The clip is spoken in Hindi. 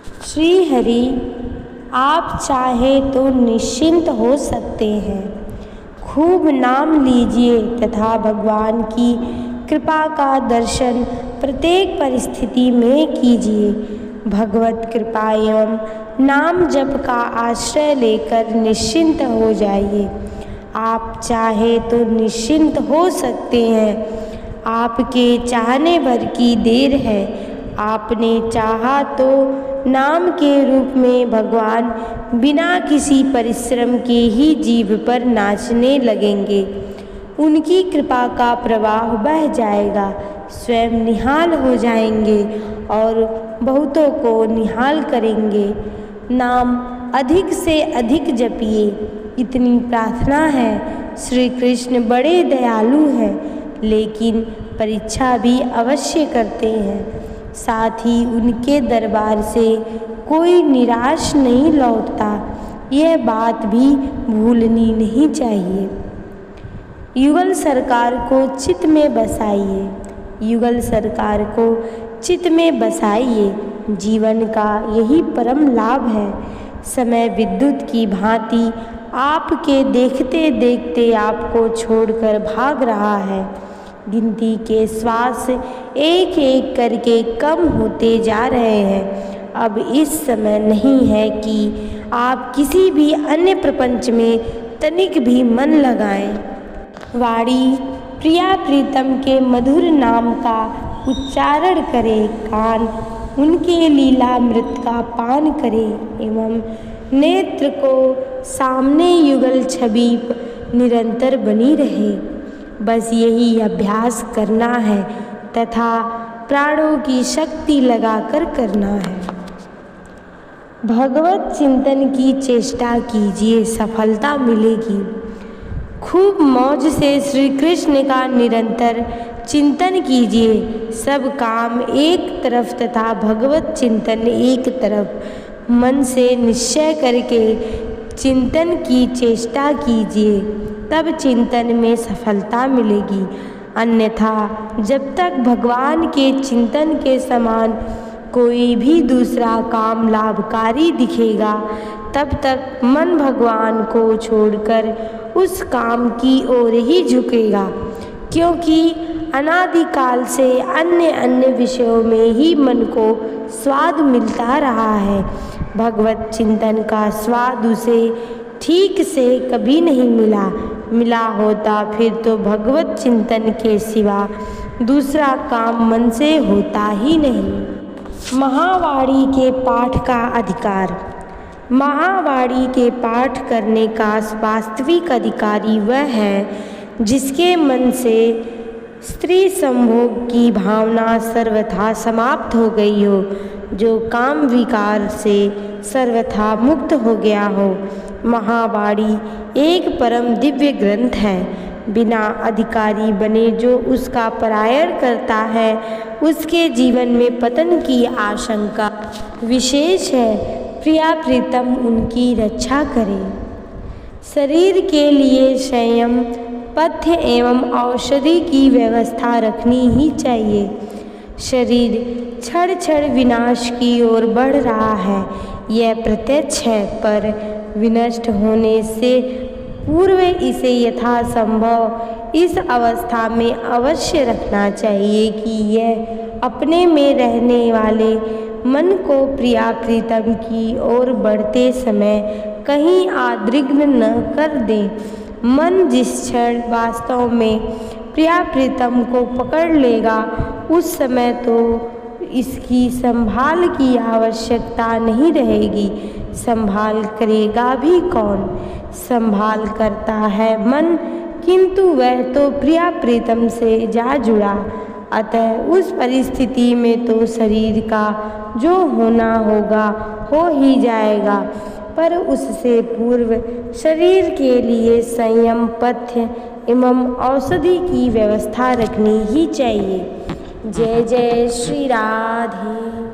श्री हरि, आप चाहे तो निश्चिंत हो सकते हैं। खूब नाम लीजिए तथा भगवान की कृपा का दर्शन प्रत्येक परिस्थिति में कीजिए। भगवत कृपा एवं नाम जप का आश्रय लेकर निश्चिंत हो जाइए। आप चाहे तो निश्चिंत हो सकते हैं। आपके चाहने भर की देर है। आपने चाहा तो नाम के रूप में भगवान बिना किसी परिश्रम के ही जीव पर नाचने लगेंगे। उनकी कृपा का प्रवाह बह जाएगा, स्वयं निहाल हो जाएंगे और बहुतों को निहाल करेंगे। नाम अधिक से अधिक जपिए, इतनी प्रार्थना है। श्री कृष्ण बड़े दयालु हैं, लेकिन परीक्षा भी अवश्य करते हैं। साथ ही उनके दरबार से कोई निराश नहीं लौटता, यह बात भी भूलनी नहीं चाहिए। युगल सरकार को चित्त में बसाइए। युगल सरकार को चित्त में बसाइए। जीवन का यही परम लाभ है। समय विद्युत की भांति आपके देखते देखते आपको छोड़कर भाग रहा है। गिनती के श्वास एक एक करके कम होते जा रहे हैं। अब इस समय नहीं है कि आप किसी भी अन्य प्रपंच में तनिक भी मन लगाएं। वाणी प्रिया प्रीतम के मधुर नाम का उच्चारण करे, कान उनके लीलामृत का पान करे एवं नेत्र को सामने युगल छवि निरंतर बनी रहे। बस यही अभ्यास करना है तथा प्राणों की शक्ति लगाकर करना है। भगवत चिंतन की चेष्टा कीजिए, सफलता मिलेगी। खूब मौज से श्री कृष्ण का निरंतर चिंतन कीजिए। सब काम एक तरफ तथा भगवत चिंतन एक तरफ। मन से निश्चय करके चिंतन की चेष्टा कीजिए, तब चिंतन में सफलता मिलेगी। अन्यथा जब तक भगवान के चिंतन के समान कोई भी दूसरा काम लाभकारी दिखेगा, तब तक मन भगवान को छोड़कर उस काम की ओर ही झुकेगा, क्योंकि अनादिकाल से अन्य अन्य विषयों में ही मन को स्वाद मिलता रहा है। भगवत चिंतन का स्वाद उसे ठीक से कभी नहीं मिला होता, फिर तो भगवत चिंतन के सिवा दूसरा काम मन से होता ही नहीं। महावाणी के पाठ का अधिकार। महावाणी के पाठ करने का वास्तविक अधिकारी वह है जिसके मन से स्त्री संभोग की भावना सर्वथा समाप्त हो गई हो, जो काम विकार से सर्वथा मुक्त हो गया हो। महावाणी एक परम दिव्य ग्रंथ है। बिना अधिकारी बने जो उसका पारायण करता है, उसके जीवन में पतन की आशंका विशेष है। प्रिया प्रीतम उनकी रक्षा करे। शरीर के लिए संयम, पथ्य एवं औषधि की व्यवस्था रखनी ही चाहिए। शरीर क्षण क्षण विनाश की ओर बढ़ रहा है, यह प्रत्यक्ष है, पर विनष्ट होने से पूर्व इसे यथासंभव इस अवस्था में अवश्य रखना चाहिए कि यह अपने में रहने वाले मन को प्रिया प्रीतम की ओर बढ़ते समय कहीं आद्रिग्न न कर दे। मन जिस क्षण वास्तव में प्रिया प्रीतम को पकड़ लेगा, उस समय तो इसकी संभाल की आवश्यकता नहीं रहेगी। संभाल करेगा भी कौन? संभाल करता है मन, किंतु वह तो प्रिया प्रीतम से जा जुड़ा। अतः उस परिस्थिति में तो शरीर का जो होना होगा हो ही जाएगा, पर उससे पूर्व शरीर के लिए संयम, पथ्य एवं औषधि की व्यवस्था रखनी ही चाहिए। जय जय श्री राधे।